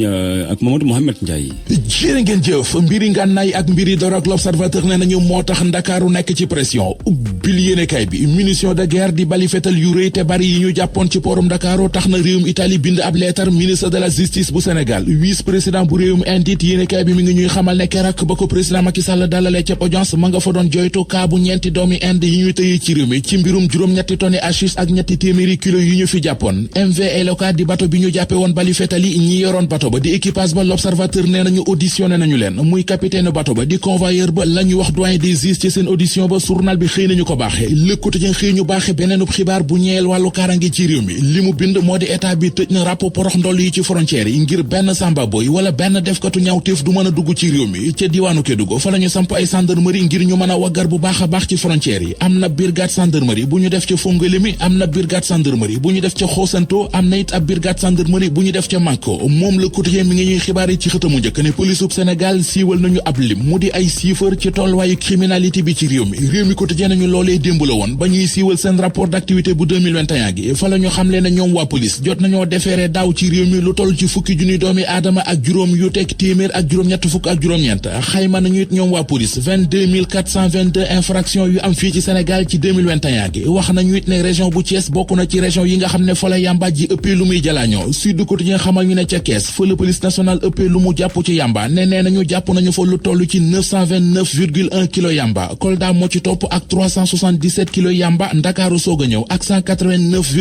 ak Mamadou Mohamed Ndiaye. jërë ngeen jëf mbiri ngànnaay ak mbiri dorog l'observateur ne nañu moo tax ndakaaru nekk ci pression bil yéenekaay bi munition de guerre di bali fetal yu rëy te bari yi ñu jàppoon ci porum Ndakaaru tax na réewum Italie bind ab leetar ministre de la justice bu Sénégal vice président bu réewum Inde it yéenekaay bi mi ngi ñuy xamal ne keroog ba ko président Macky Sall dalalee ca audience ma nga fa doon joytu kaa bu ñeenti doomi Inde yi ñuy tëye ci réew mi ci mbirum juróom-ñetti tonni hachis ak ñetti téeméeri kilo yu ñu fi jàppoon MV Eloka di bato bi ñu jàppe woon bali fetal yi ñi yoroon bato ba di équipage ba l'observateur nee nañu auditionné nañu leen muy capitaine bato ba di convoyeur ba la ñu wax doyen des juges ci seen audition ba journal bi xëy nañu ko baaxe Le Quotidien xëy ñu baaxe beneenub xibaar bu ñeel wàllu kaaraange ci réew mi li mu bind moo di état bi tëj na ràpp porox ndoll yi ci frontières yi ngir benn samba boy wala benn defkatu ñaawteef du mën a dugg ci réew mi ca diwaanu Kédougou fa la ñu samp ay gendarmerie ngir ñu mën a waggar bu baax a baax ci frontières yi am na brigade gendarmerie bu ñu def ca Fongolimbi am na brigade gendarmerie bu ñu def ca Xosanto am na it ab brigade gendarmerie bu ñu def ca Manko moom Le Quotidien mi ngi ñuy xibaar yi ci xëtamu njëkk ne police bu Sénégal siiwal nañu ab lim mu di ay chiffres ci tolluwaayu criminalité bi ci réew mi Quotidien nañu loolee démb la woon ba ñuy siiwal seen rapport d'activité bu 2021 gi fa la ñu xamle ne ñoom waa police jot nañoo defeere daaw ci réew mi lu toll ci fukki junniy doomi aadama ak juróom yu teg téeméer ak juróom-ñett fukk ak juróom-ñeent xayma nañu it ñoom waa police 22 infractions yu am fii ci Sénégal ci 2021 gi wax nañu it ne région bu Thiès bokk na ci région yi nga xam ne fa la yamba ji ëppee lu muy jalaañoo Sud Quotidien xamal ñu ne ca Kees fa la police nationale ëppee lu mu jàpp ci yamba nee nañu jàpp nañu fa lu toll ci 929,1 kilo yamba Kolda moo ci topp ak 377 kilo yamba Ndakaaru soog a ñëw ak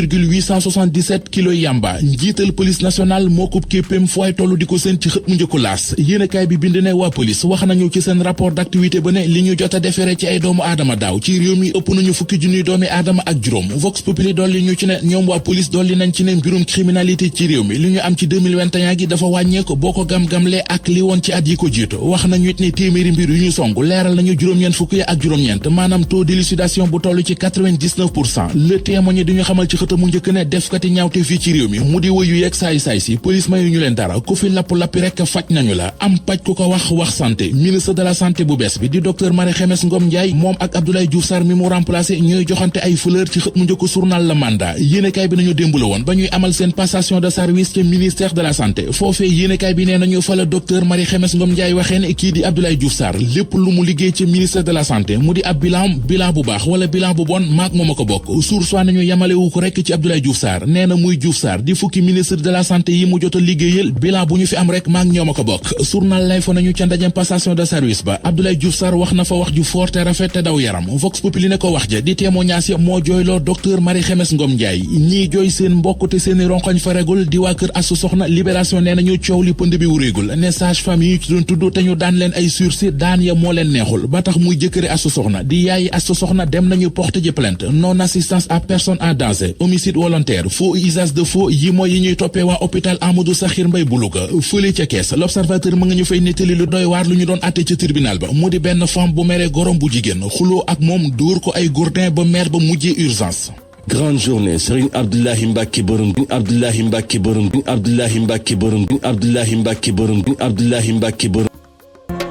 189,877 kilo yamba njiital police nationale moo ko képpéem fooy tollu di ko seen ci xët mu njëkku laas yéenekaay bi bind ne waa police wax nañu ci seen rapport d'activité ba ne li ñu jot a defere ci ay doomu aadama daaw ci réew mi ëpp nañu fukki junniy doomi aadama ak juróom Vox Populi dolli ñu ci ne ñoom waa police dolli nañ ci ne mbirum criminalité ci réew mi li ñu am ci 2021 gi dafa wàññeeku boo ko gam-gamle ak li woon ci at yi ko jiitu wax nañu it ne téeméeri mbir yu ñu song leeral nañu juróom-ñeent fukk yi ak juróom-ñeent maanaam taux d'élucidation bu toll ci 99%. Le Témoin di ñu xamal ci xëtamu njëkk ne defkati ñaawte fii ci réew mi mu di wëyu yeeg saay-saay si police mayu ñu leen dara ku fi lapp-lappi rek faj nañu la am paj ku ko wax santé ministre de la santé bu bees bi di docteur Marie Khemesse Ngom Ndiaye moom ak Abdoulaye Diouf Sarr mi mu remplacé ñooy joxante ay fleur ci xët mu njëkk journal La Mandat yéenekaay bi nañu démb la woon ba ñuy amal seen passation de service ci ministère de la santé foofee yéenekaay bi nee nañu fa la docteur Marie Khemesse Ngom Ndiaye waxee ne kii di Abdoulaye Diouf Sarr lépp lu mu liggéey ci ministère de la santé mu di ab bilan bu baax wala bilan bu bon maak moom a ko bokk source nañu yamalewu ko rekk ci Abdoulaye Diouf Sarr nee na muy Diouf Sarr di fukki ministre de la santé yi mu jot a liggéeyal bilan bu ñu fi am rek maak ñoom a ko bokk journal lay fa nañu ca ndajem passation de service ba Abdoulaye Diouf Sarr wax na fa wax ju fort te rafet te daw yaram Vox Populi ne ko wax ja di témoignage moo jooyloo docteur Marie Khemesse Ngom Ndiaye ñii jooy seen mbokk te seeni ronkoñ faregul di waa kër Astou Sokhna Libération nee nañu coow li pënd bi wuréegul ne sage-femme yi ñu ci doon tudd te ñu daan leen ay sursis daan ya moo leen neexul ba tax muy jëkkëri Astou Sokhna di yaayi Astou Sokhna dem nañu porter ji plainte non assistance à personne en danger homicide volontaire faux usage de faux yi mooy yi ñuy toppee waa hôpital Amadou Sakhir Mbaye bu Louga fële ca Kees l'observateur mu nga ñu fay nettali lu doy waar lu ñu doon atte ca tribunal ba mu di benn femme bu mere gorom bu jigéen xuloo ak moom dóor ko ay gourdin ba maire ba mujjee urgence. Grande journée Serigne Abdoulahi Mbacké borom Abdoulahi Mbacké borom Abdoulahi Mbacké borom Abdoulahi Mbacké borom Abdoulahi Mbacké borom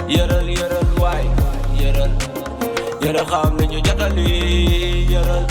yëral waay yëral xam nañu jotali yëral